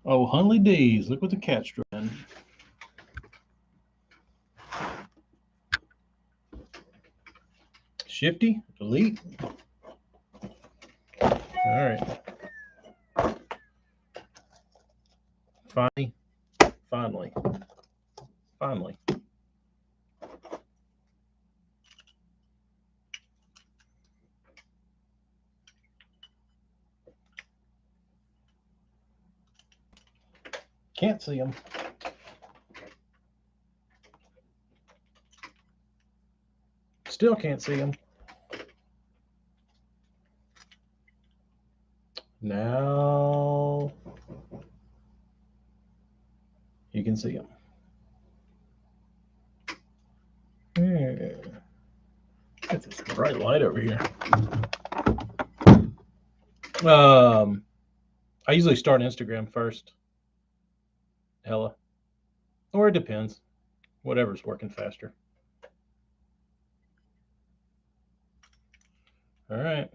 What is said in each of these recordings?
Oh, Hunley D's. Look what the cat's doing. Shifty, delete. All right. Finally, finally, finally. Can't see them. Still can't see them. Now you can see them. Yeah. Get this bright light over here. I usually start Instagram first. Hella. Or it depends. Whatever's working faster. All right.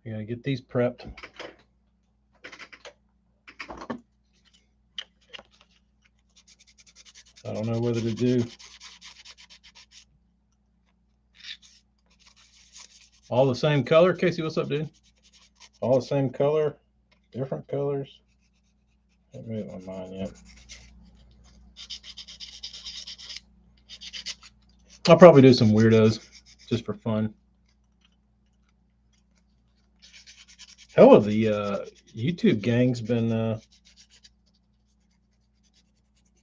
I gotta get these prepped. I don't know whether to do all the same color. Casey, what's up, dude? All the same color, different colors. I haven't made up my mind yet. I'll probably do some weirdos just for fun. Hell of the YouTube gang's been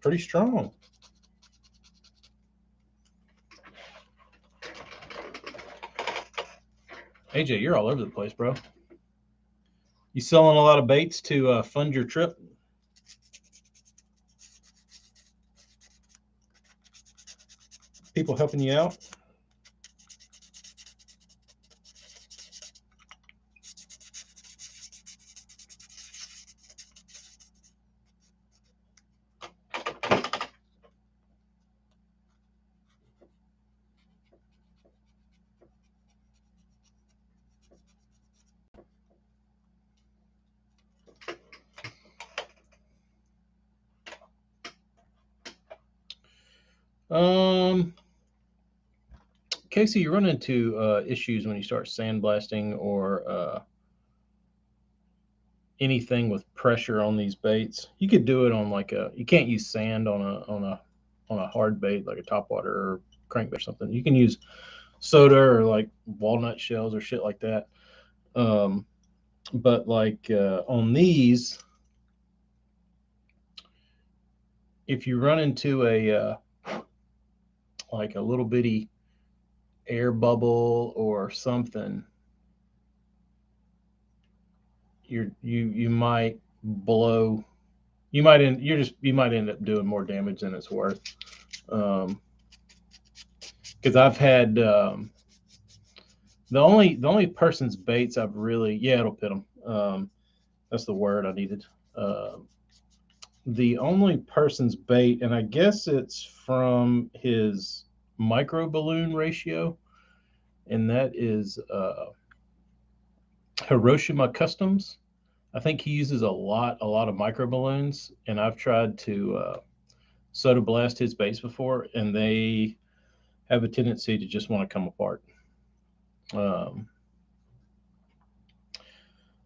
pretty strong. AJ, you're all over the place, bro. You selling a lot of baits to fund your trip? People helping you out? Casey, you run into issues when you start sandblasting or anything with pressure on these baits. You could do it on like a. You can't use sand on a hard bait like a topwater or crankbait or something. You can use soda or like walnut shells or shit like that. Um, but like on these, if you run into a like a little bitty air bubble or something, you might blow. You might end up doing more damage than it's worth. Because I've had the only person's baits I've really it'll pit them. That's the word I needed. Uh, the only person's bait, and I guess it's from his micro balloon ratio, and that is Hiroshima Customs. I think he uses a lot of micro balloons, and I've tried to soda blast his baits before, and they have a tendency to just want to come apart. Um,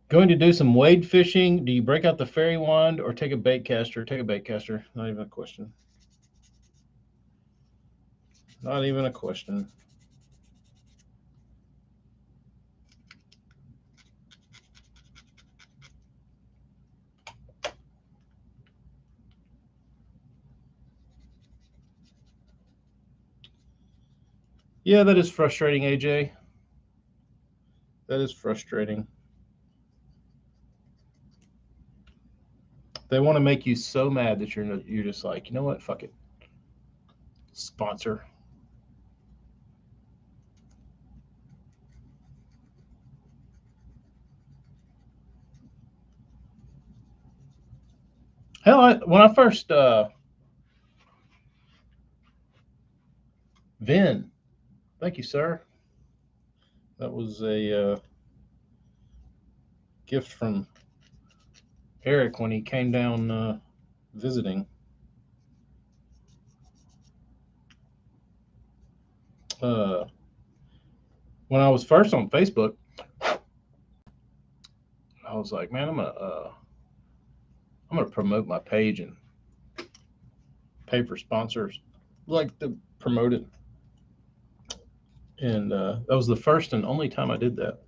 Going to do some wade fishing. Do you break out the fairy wand or take a bait caster? Take a bait caster. Not even a question. Not even a question. Yeah, that is frustrating, AJ. That is frustrating. They want to make you so mad that you're just like, you know what? Fuck it. Sponsor. Hell, when I first Vin, thank you, sir. That was a gift from Eric when he came down visiting. Uh, when I was first on Facebook, I was like, man, I'm gonna promote my page and pay for sponsors, like to promote it. And that was the first and only time I did that.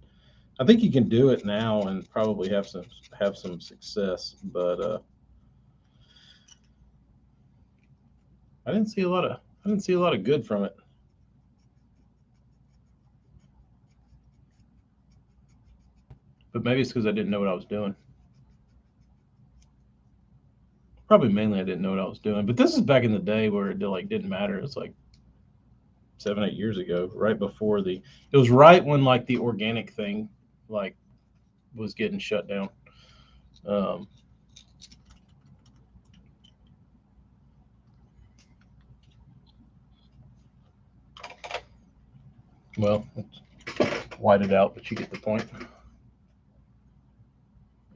I think you can do it now and probably have some success, but I didn't see a lot of good from it. But maybe it's because I didn't know what I was doing. Probably mainly I didn't know what I was doing. But this is back in the day where it didn't matter. It's like 7, 8 years ago, right before it was right when like the organic thing like was getting shut down. Um, well, it's whited out, but you get the point.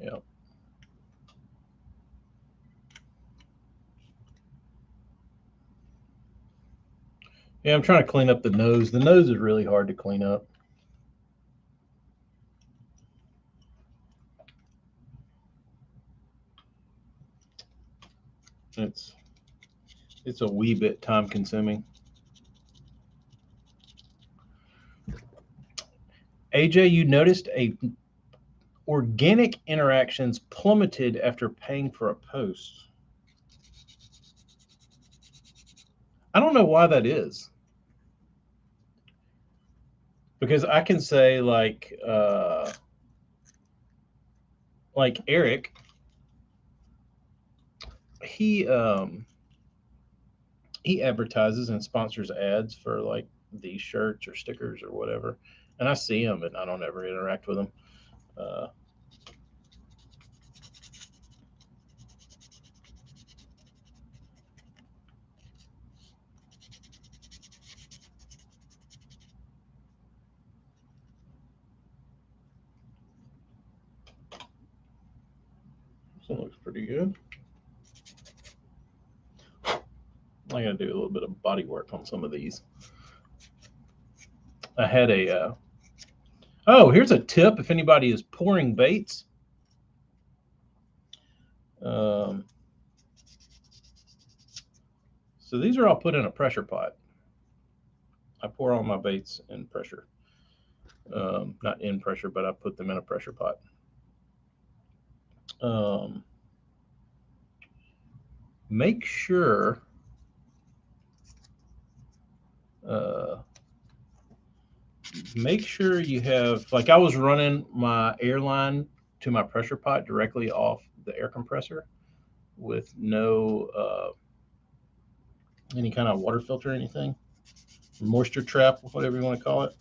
Yeah. Yeah, I'm trying to clean up the nose. The nose is really hard to clean up. It's it's a wee bit time consuming. AJ, you noticed a organic interactions plummeted after paying for a post. I don't know why that is. Because I can say like Eric, he he advertises and sponsors ads for like these shirts or stickers or whatever, and I see them and I don't ever interact with them. Uh, this one looks pretty good. I got to do a little bit of body work on some of these. I had oh, here's a tip if anybody is pouring baits. Um, so these are all put in a pressure pot. I pour all my baits in pressure. Not in pressure, but I put them in a pressure pot. Um, make sure uh, make sure you have, like, I was running my airline to my pressure pot directly off the air compressor with no any kind of water filter or anything, moisture trap, whatever you want to call it.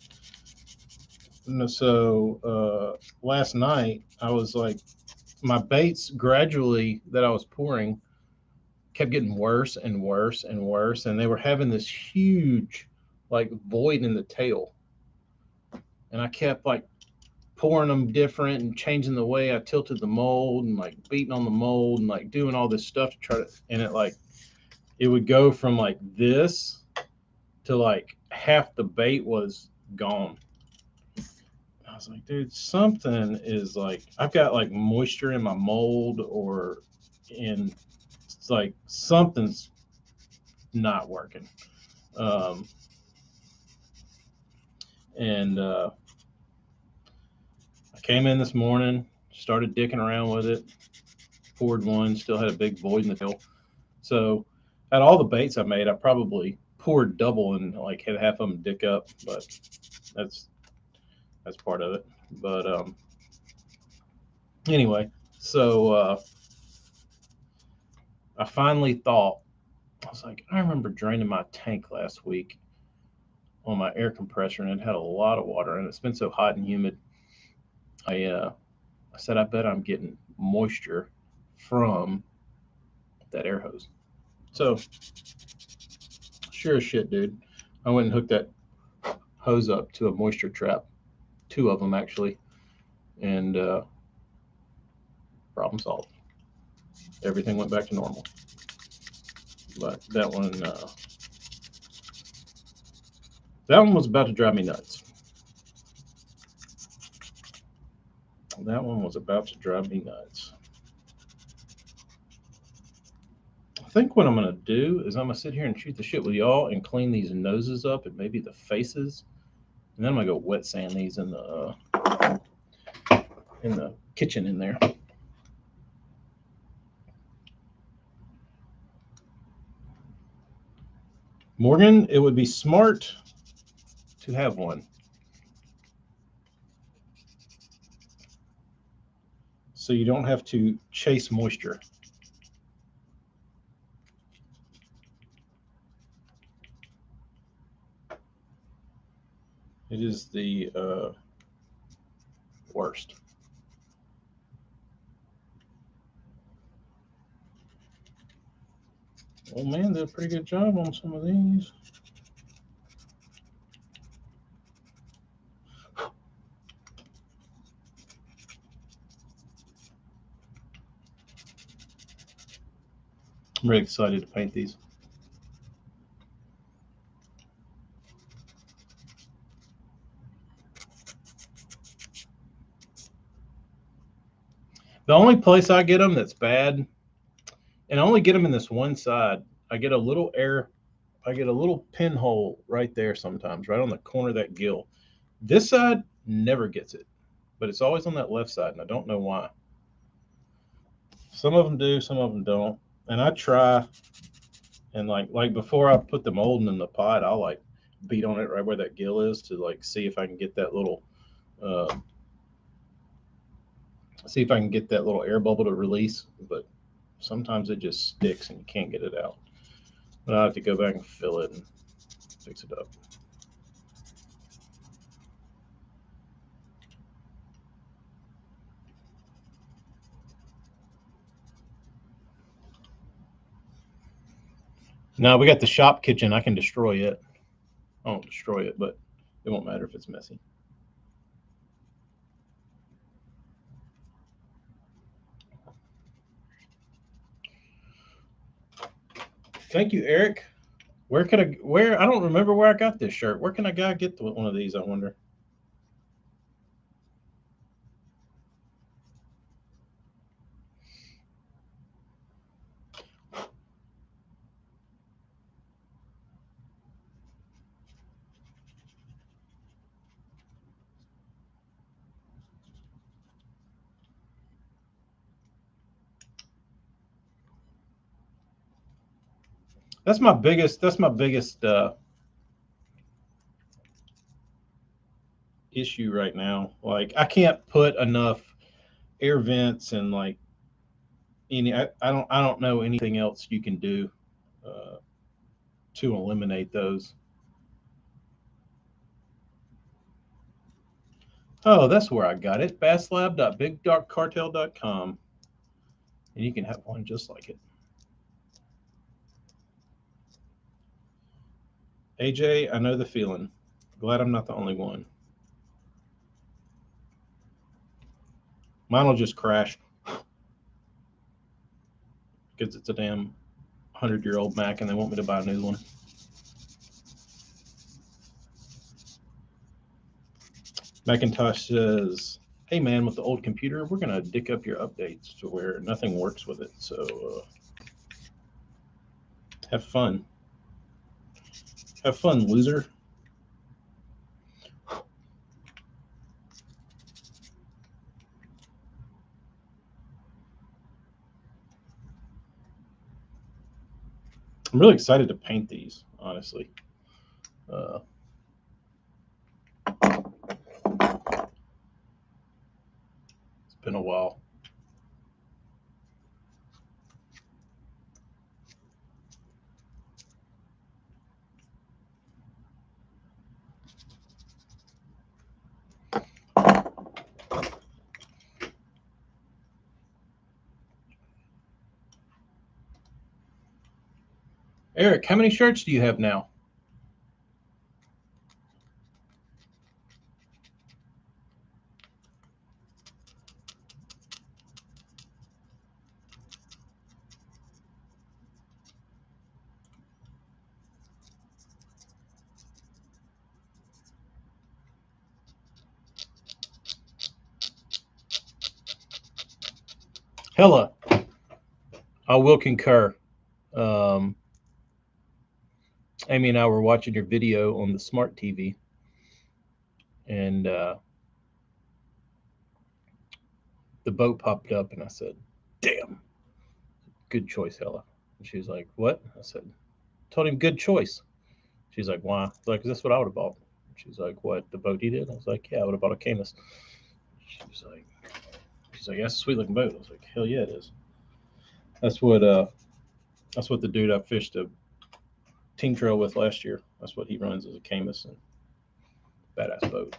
And so last night I was like, my baits gradually that I was pouring kept getting worse and worse and worse, and they were having this huge like void in the tail, and I kept like pouring them different and changing the way I tilted the mold and like beating on the mold and like doing all this stuff to try to, and it would go from like this to like half the bait was gone. I was like, dude, something is like, I've got like moisture in my mold or in, it's like something's not working. Um, and I came in this morning, started dicking around with it, poured one, still had a big void in the tail. So at all the baits I made, I probably poured double and like had half of them dick up, but that's part of it. But anyway, so I finally thought, I was like, I remember draining my tank last week on my air compressor, and it had a lot of water, and it's been so hot and humid. I said, I bet I'm getting moisture from that air hose. So sure as shit, dude, I went and hooked that hose up to a moisture trap, two of them actually, and Problem solved. Everything went back to normal. But that one was about to drive me nuts. That one was about to drive me nuts. I think what I'm going to do is I'm going to sit here and shoot the shit with y'all and clean these noses up and maybe the faces. And then I'm going to go wet sand these in the kitchen in there. Morgan, it would be smart to have one. So you don't have to chase moisture. It is the worst. Oh man, did a pretty good job on some of these. I'm really excited to paint these. The only place I get them that's bad, and I only get them in this one side, I get a little pinhole right there sometimes, right on the corner of that gill. This side never gets it, but it's always on that left side, and I don't know why. Some of them do, some of them don't. And I try, and like before I put the molding in the pot, I'll like beat on it right where that gill is to like see if I can get that little air bubble to release. But sometimes it just sticks and you can't get it out. But I have to go back and fill it and fix it up. Now we got the shop kitchen. I can destroy it. I won't destroy it, but it won't matter if it's messy. Thank you, Eric. Where I don't remember where I got this shirt. Where can I get one of these, I wonder? That's my biggest issue right now. Like I can't put enough air vents and like I don't know anything else you can do to eliminate those. Oh, that's where I got it. basslab.bigdarkcartel.com. And you can have one just like it. AJ, I know the feeling. Glad I'm not the only one. Mine will just crash because it's a damn 100-year-old Mac and they want me to buy a new one. Macintosh says, hey man, with the old computer, we're going to dick up your updates to where nothing works with it. So have fun. Have fun, loser. I'm really excited to paint these, honestly. It's been a while. Eric, how many shirts do you have now? Hella, I will concur. Um, Amy and I were watching your video on the smart TV, and the boat popped up, and I said, "Damn, good choice, Hella." And she was like, "What?" I said, "Told him good choice." She's like, "Why?" I was like, "That's what I would have bought." She's like, "What? The boat he did?" I was like, "Yeah, I would have bought a Camus." She's like, "That's a sweet looking boat." I was like, "Hell yeah, it is." That's what that's what the dude I fished a team trail with last year. That's what he runs as a Camus, and badass boat,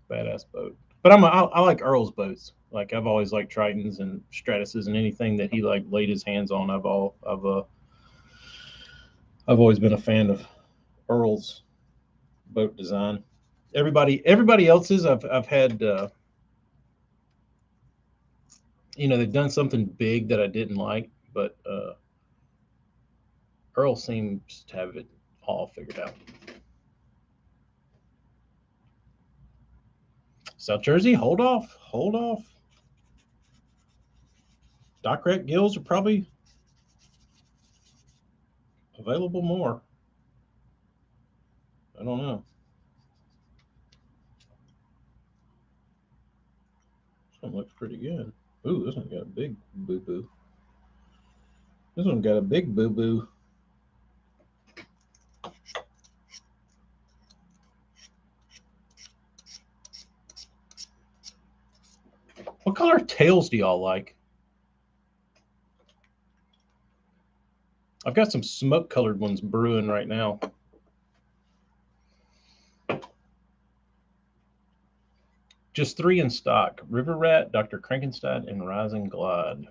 badass boat. But I like Earl's boats. Like I've always liked Tritons and Stratuses and anything that he like laid his hands on. I've always been a fan of Earl's boat design. Everybody else's I've had they've done something big that I didn't like, but Earl seems to have it all figured out. South Jersey, hold off, hold off. Doc Rec Gills are probably available more. I don't know. This one looks pretty good. Ooh, this one got a big boo boo. This one got a big boo boo. What color tails do y'all like? I've got some smoke colored ones brewing right now. Just 3 in stock: River Rat, Dr. Krankenstein, and Rising Glide.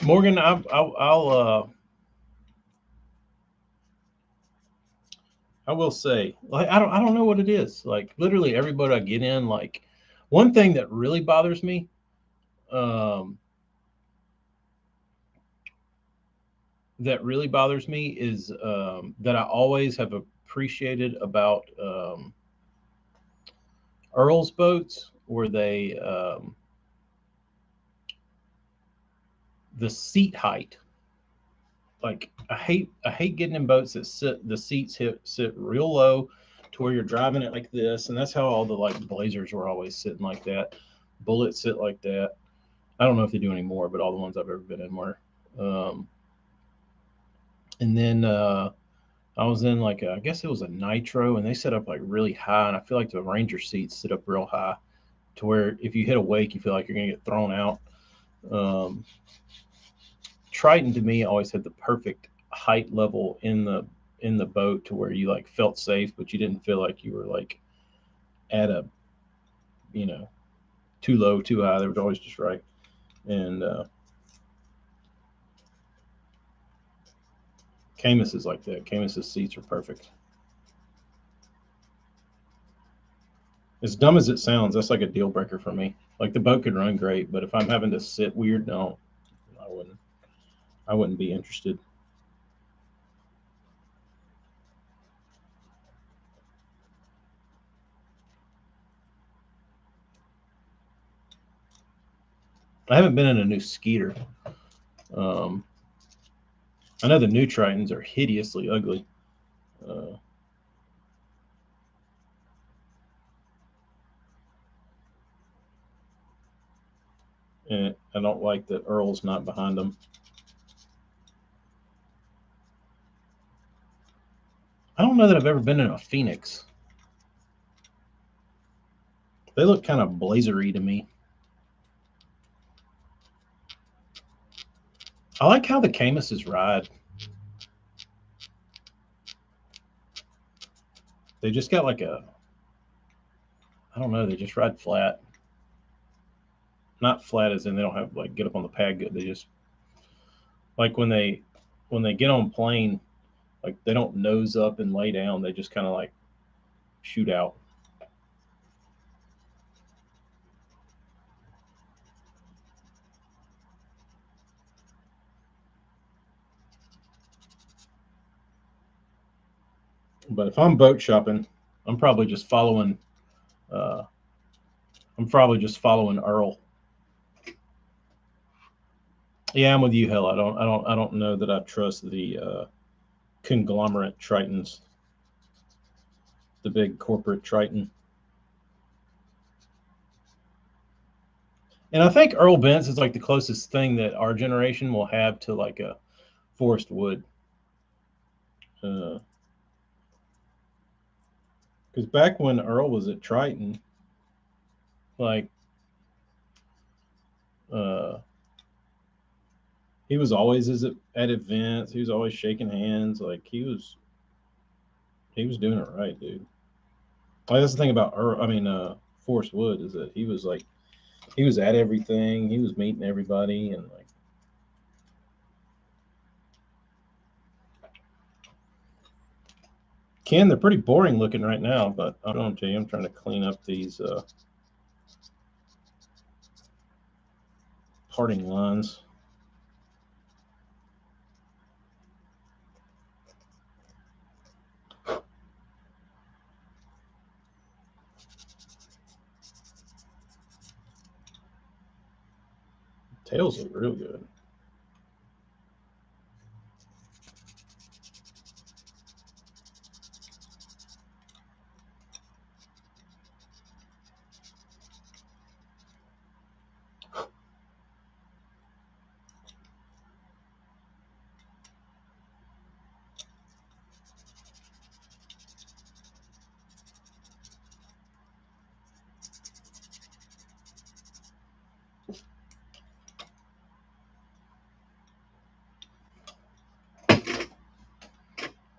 Morgan, I will say, like, I don't know what it is. Like, literally every boat I get in, like, one thing that really bothers me, um, is that I always have appreciated about Earl's boats, where the seat height. Like, I hate getting in boats that the seats sit real low to where you're driving it like this, and that's how all the like Blazers were always sitting like that. Bullets sit like that. I don't know if they do anymore, but all the ones I've ever been in were. Um, and then I was in like I guess it was a Nitro, and they set up like really high, and I feel like the Ranger seats sit up real high to where if you hit a wake, you feel like you're gonna get thrown out. Um, Triton to me always had the perfect height level in the boat to where you like felt safe, but you didn't feel like you were like at a you know too low, too high. They were always just right. And Camus is like that. Camus's seats are perfect. As dumb as it sounds, that's like a deal breaker for me. Like the boat could run great, but if I'm having to sit weird, no, I wouldn't. I wouldn't be interested. I haven't been in a new Skeeter. Um, I know the new Tritons are hideously ugly. Uh, and I don't like that Earl's not behind them. I don't know that I've ever been in a Phoenix. They look kind of blazery to me. I like how the Camuses ride. They just got like a, I don't know. They just ride flat. Not flat as in they don't have like get up on the pad good. They just like when they get on plane, like they don't nose up and lay down. They just kind of like shoot out. But if I'm boat shopping, I'm probably just following. Uh, I'm probably just following Earl. Yeah, I'm with you, Hell. I don't know that I trust the conglomerate Tritons, the big corporate Triton. And I think Earl Bents is like the closest thing that our generation will have to like a forest wood. Because back when Earl was at Triton, like uh, he was always at events. He was always shaking hands. Like he was doing it right, dude. Like that's the thing about Earl. I mean, Forrest Wood is that he was like he was at everything. He was meeting everybody and like. Ken, they're pretty boring looking right now, but I'm going to you. I'm trying to clean up these parting lines. Tails look real good.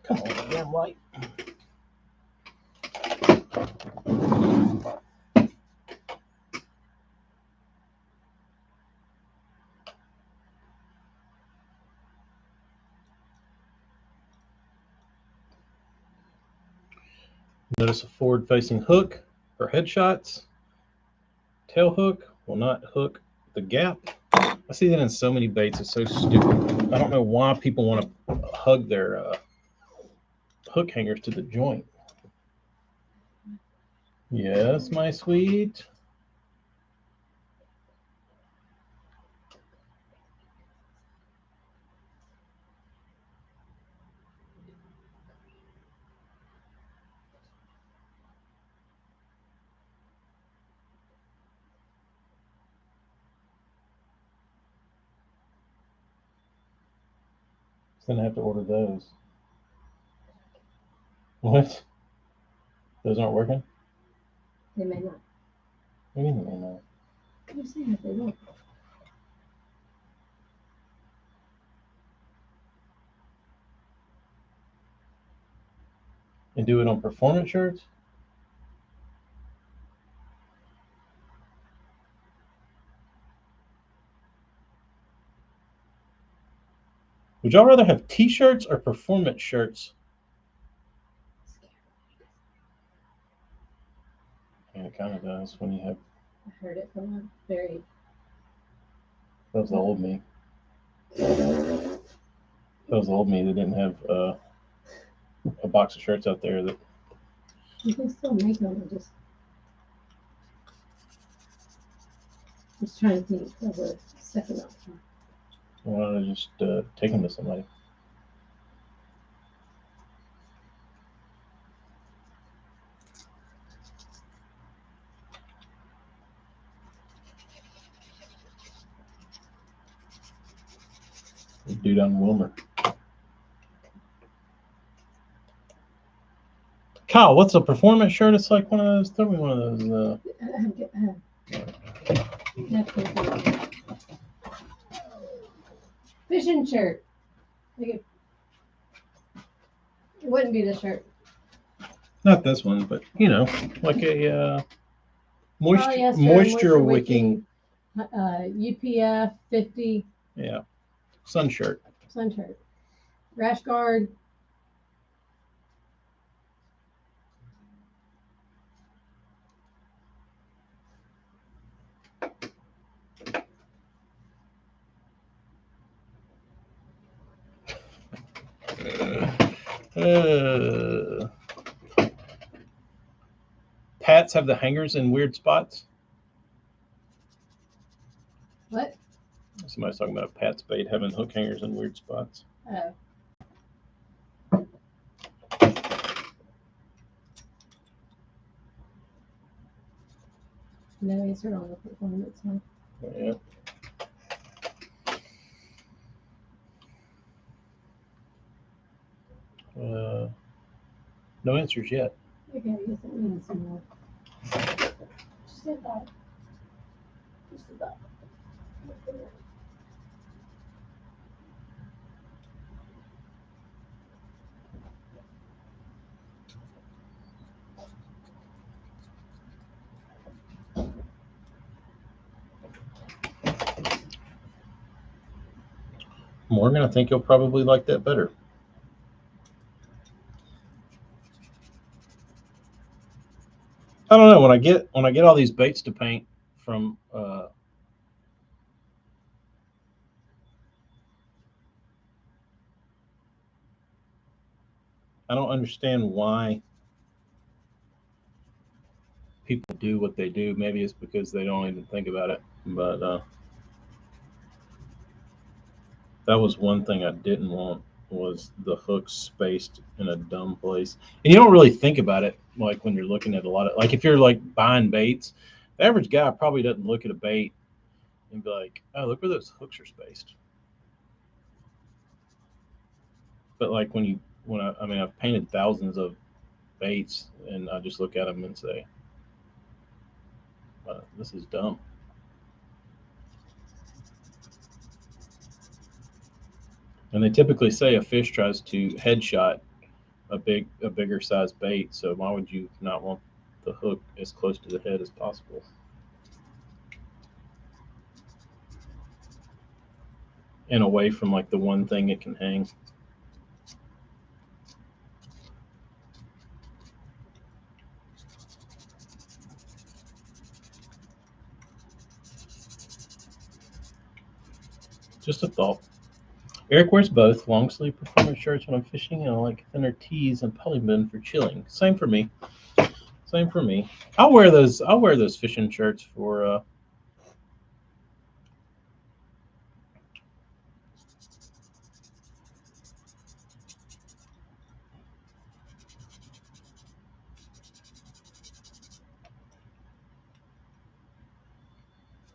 Come on, damn light. Notice a forward-facing hook for headshots. Tail hook will not hook the gap. I see that in so many baits. It's so stupid. I don't know why people want to hug their hook hangers to the joint. Yes, my sweet. Gonna have to order those. What? Those aren't working? They may not. What do you mean they may not? I'm saying if they don't. And do it on performance shirts? Would y'all rather have t-shirts or performance shirts? Yeah, it kind of does when you have. I heard it from a very. That was the old me. That was the old me that didn't have a box of shirts out there that. You can still make them. I just trying to think of a second option. Why don't I just take them to somebody? Dude on Wilmer. Kyle, what's a performance shirt? It's like one of those. Throw me one of those. Fishing shirt. It wouldn't be the shirt. Not this one, but you know, like a Moisture wicking. UPF 50 Yeah, sun shirt. sun shirt. Rash guard. Uh, Pats have the hangers in weird spots. What? Somebody's talking about Pat's bait having hook hangers in weird spots. Oh. No answer on the performance, huh? Yeah. No answers yet. Okay, yes, it means some more. She said that. She said that. Morgan, I think you'll probably like that better. I don't know, when I get all these baits to paint from I don't understand why people do what they do. Maybe it's because they don't even think about it. But that was one thing I didn't want, was the hooks spaced in a dumb place. And you don't really think about it like when you're looking at a lot of, like, if you're like buying baits, the average guy probably doesn't look at a bait and be like, oh, look where those hooks are spaced. But like I mean, I've painted thousands of baits and I just look at them and say, this is dumb. And they typically say a fish tries to headshot a bigger size bait. So why would you not want the hook as close to the head as possible? And away from like the one thing it can hang. Just a thought. Eric wears both long sleeve performance shirts when I'm fishing, and I like thinner tees and polymen for chilling. Same for me. Same for me. I'll wear those. I'll wear those fishing shirts for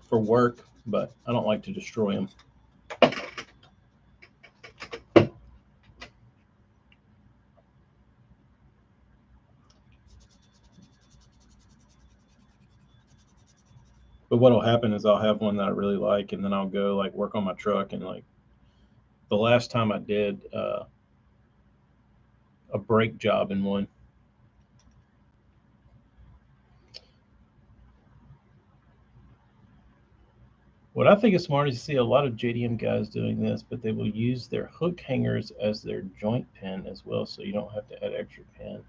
work, but I don't like to destroy them. But what'll happen is I'll have one that I really like, and then I'll go like work on my truck, and like the last time I did a brake job in one. What I think is smart is to see a lot of JDM guys doing this, but they will use their hook hangers as their joint pin as well, so you don't have to add extra pin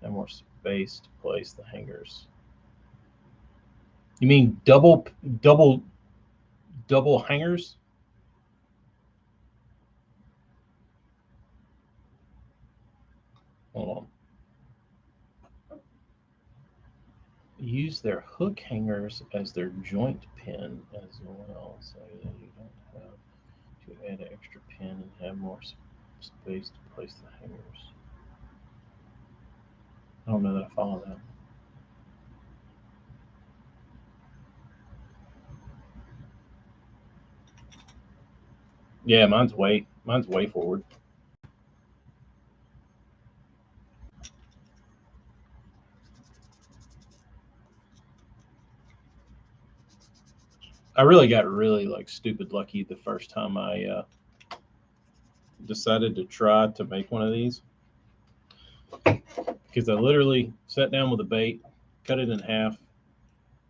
and more space to place the hangers. You mean double hangers? Hold on. Use their hook hangers as their joint pin as well, so that you don't have to add an extra pin and have more space to place the hangers. I don't know that I follow that. Yeah, mine's way forward. I really got really like stupid lucky the first time I decided to try to make one of these, because I literally sat down with a bait, cut it in half,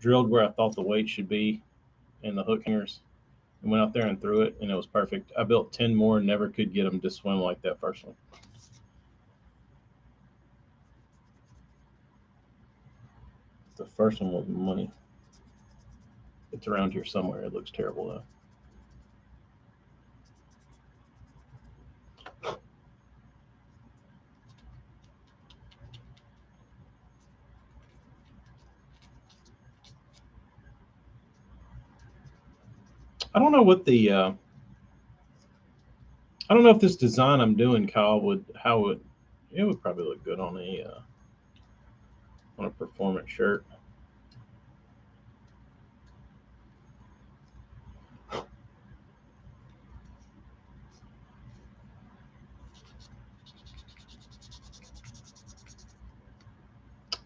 drilled where I thought the weight should be in the hook hangers, and went out there and threw it, and it was perfect. I built 10 more and never could get them to swim like that first one. The first one was money. It's around here somewhere. It looks terrible though. I don't know what the I don't know if this design I'm doing, Kyle, would how would it would probably look good on a performance shirt.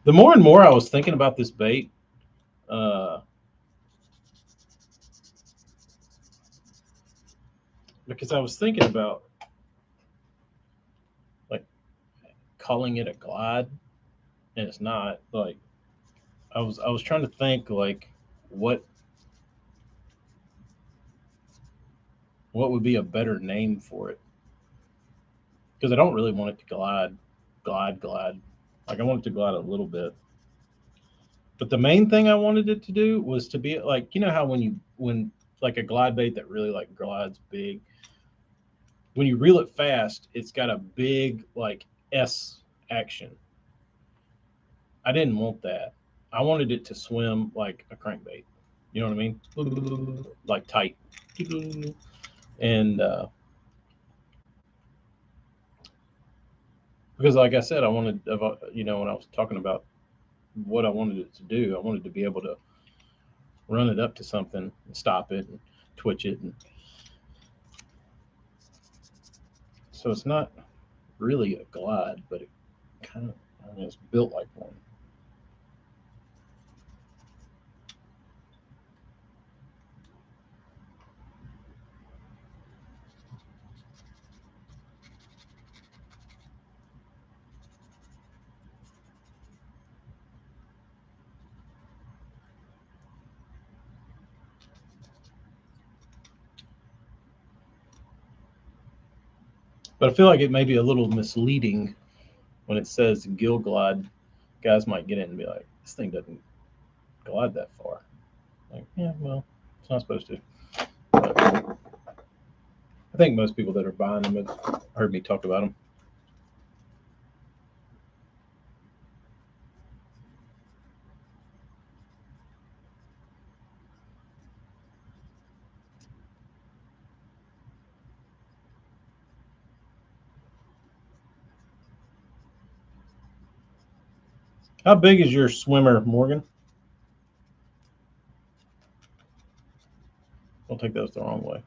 The more and more I was thinking about this bait, uh, because I was thinking about like calling it a glide, and it's not. Like I was trying to think like what what would be a better name for it, because I don't really want it to glide. Like I want it to glide a little bit. But the main thing I wanted it to do was to be like, you know how when like a glide bait that really like glides big, when you reel it fast, it's got a big like S action. I didn't want that. I wanted it to swim like a crankbait. You know what I mean? Like tight. And because, like I said, I wanted, when I was talking about what I wanted it to do, I wanted to be able to run it up to something and stop it and twitch it. And so it's not really a glide, but it kind of, I mean, it's built like one. But I feel like it may be a little misleading when it says gill glide. Guys might get it and be like, this thing doesn't glide that far. Like, yeah, well, it's not supposed to. But I think most people that are buying them have heard me talk about them. How big is your swimmer, Morgan? Don't take those the wrong way.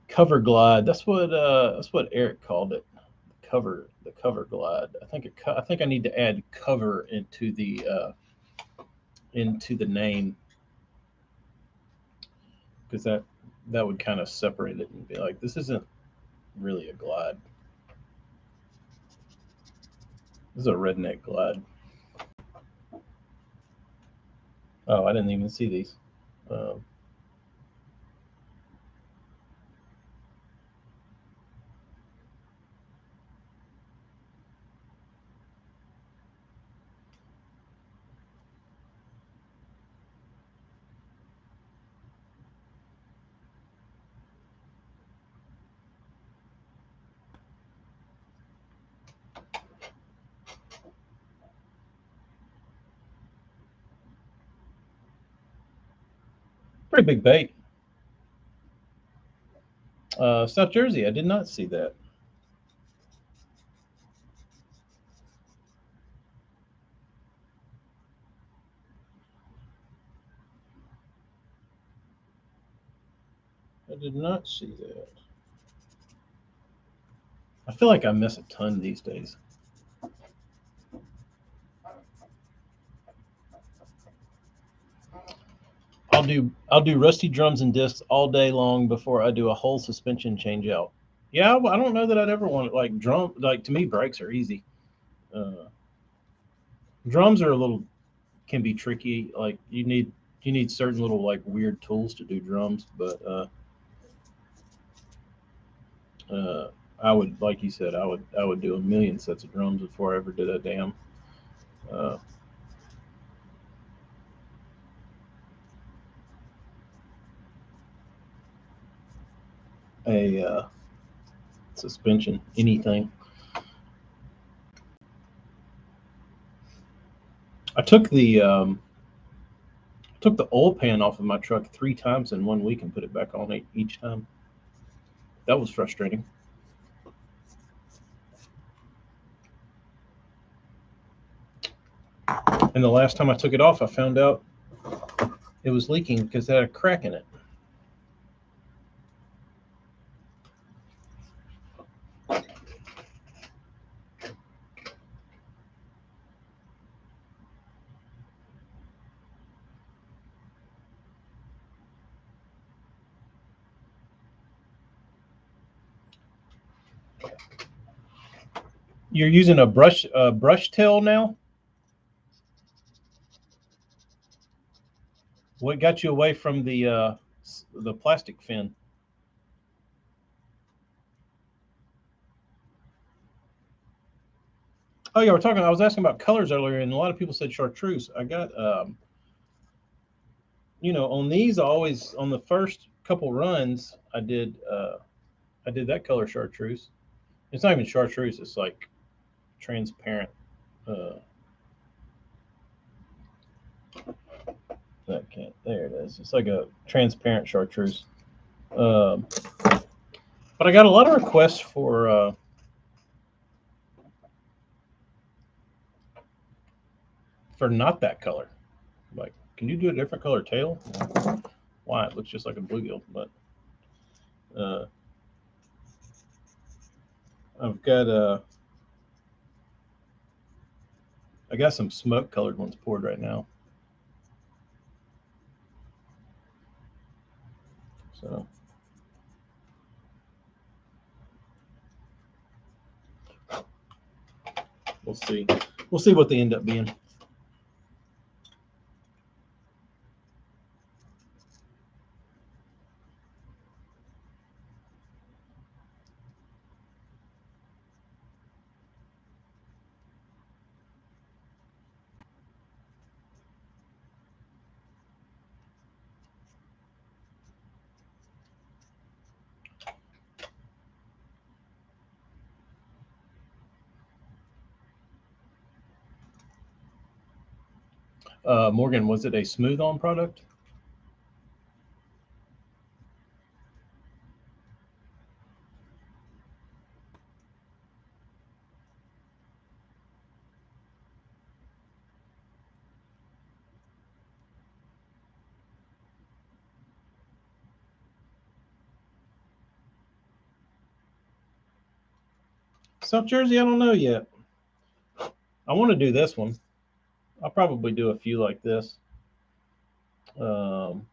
Cover glide. That's what Eric called it. The cover glide. I think I need to add cover into the name, because that would kind of separate it and be like, this isn't really a glide. This is a redneck glide. Oh, I didn't even see these. Um, Pretty big bait. South Jersey. I did not see that. I did not see that. I feel like I miss a ton these days. I'll do rusty drums and discs all day long before I do a whole suspension change out. Yeah, I don't know that I'd ever want it like drum. Like to me, brakes are easy. Uh, Drums are a little can be tricky. Like you need certain little like weird tools to do drums, but uh, I would like you said I would do a million sets of drums before I ever did a damn uh, a suspension anything. I took the oil pan off of my truck 3 times in 1 week and put it back on each time. That was frustrating. And the last time I took it off, I found out it was leaking because it had a crack in it. You're using a brush tail now. What got you away from the plastic fin? Oh yeah, we're talking. I was asking about colors earlier, and a lot of people said chartreuse. I got on these. I always on the first couple runs, I did that color chartreuse. It's not even chartreuse. It's like transparent. Uh, that can't. There it is. It's like a transparent chartreuse. Um, but I got a lot of requests for not that color. Like, can you do a different color tail? Why? It looks just like a bluegill. But uh, I've got I got some smoke colored ones poured right now. So we'll see. We'll see what they end up being. Morgan, was it a smooth on product? South Jersey, I don't know yet. I want to do this one. I'll probably do a few like this. Um,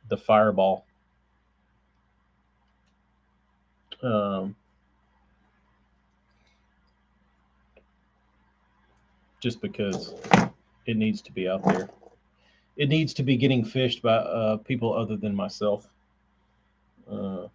the Fireball. Um, just because it needs to be out there. It needs to be getting fished by people other than myself. Uh,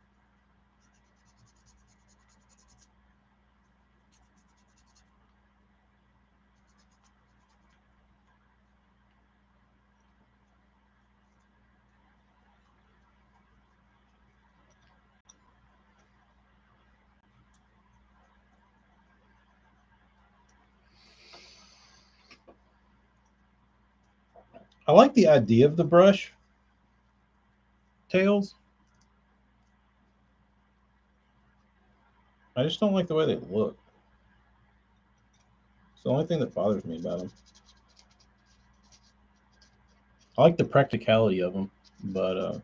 I like the idea of the brush tails. I just don't like the way they look. It's the only thing that bothers me about them. I like the practicality of them, but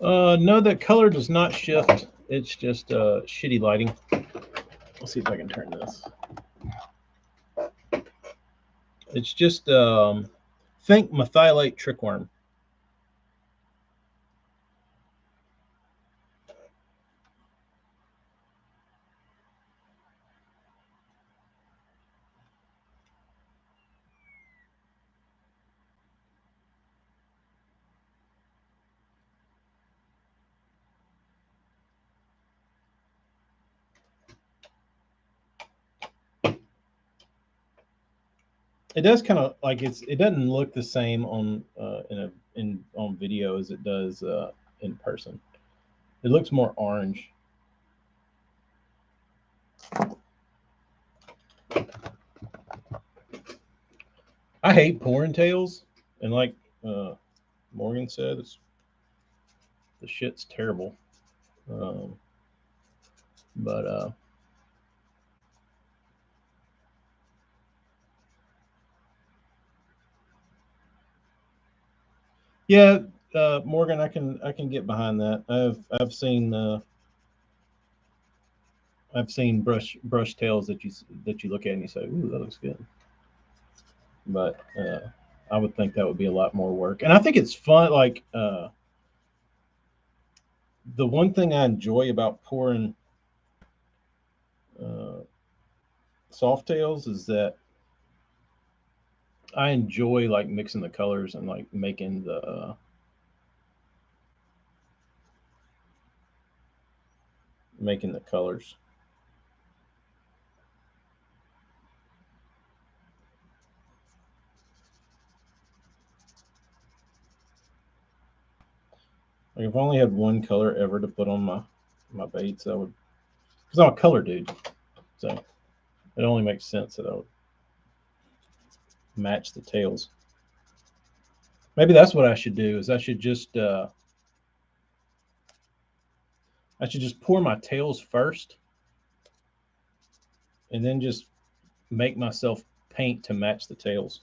No, that color does not shift. It's just shitty lighting. Let's see if I can turn this. It's just think methylate trickworm. It does kind of like it doesn't look the same on in on video as it does in person. It looks more orange. I hate pouring tails, and like uh, Morgan said, the shit's terrible. Um, but yeah, Morgan, I can get behind that. I've seen brush tails that you look at and you say, "Ooh, that looks good." But I would think that would be a lot more work. And I think it's fun. Like the one thing I enjoy about pouring uh, soft tails is that I enjoy like mixing the colors and like making the colors. Like if I only had one color ever to put on my baits, I would, because I'm a color dude, so it only makes sense that I would match the tails. Maybe that's what I should do. Is I should just pour my tails first, and then just make myself paint to match the tails.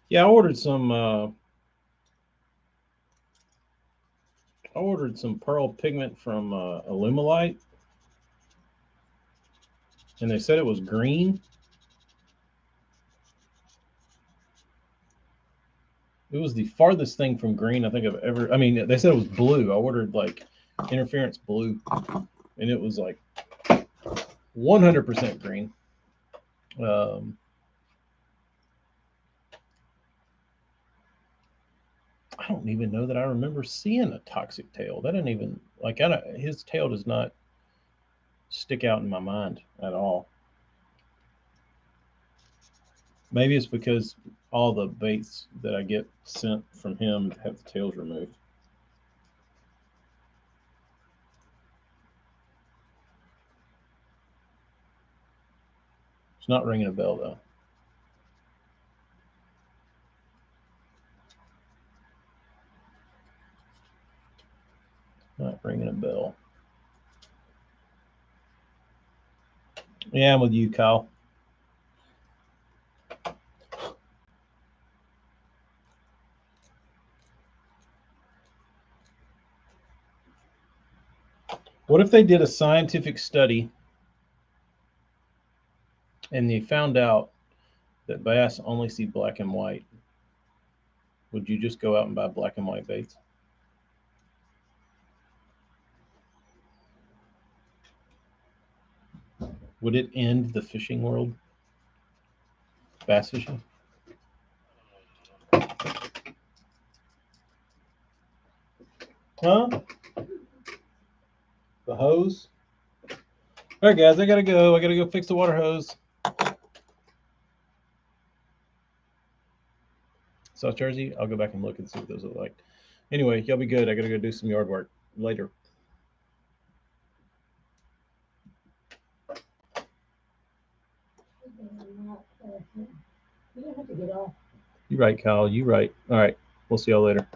Yeah, I ordered some pearl pigment from Alumilite, and they said it was green. It was the farthest thing from green I think I've ever. I mean, they said it was blue. I ordered like interference blue, and it was like 100% green. Um, I don't even know that I remember seeing a toxic tail. That didn't even like I don't, his tail does not stick out in my mind at all. Maybe it's because all the baits that I get sent from him have the tails removed. It's not ringing a bell though. Not ringing a bell. Yeah, I'm with you, Kyle. What if they did a scientific study and they found out that bass only see black and white? Would you just go out and buy black and white baits? Would it end the fishing world? Bass fishing? Huh? The hose? All right, guys, I gotta go. I gotta go fix the water hose. South Jersey. I'll go back and look and see what those look like. Anyway, y'all be good. I gotta go do some yard work later. You don't have to get off. You right, Kyle. You right. All right. We'll see y'all later.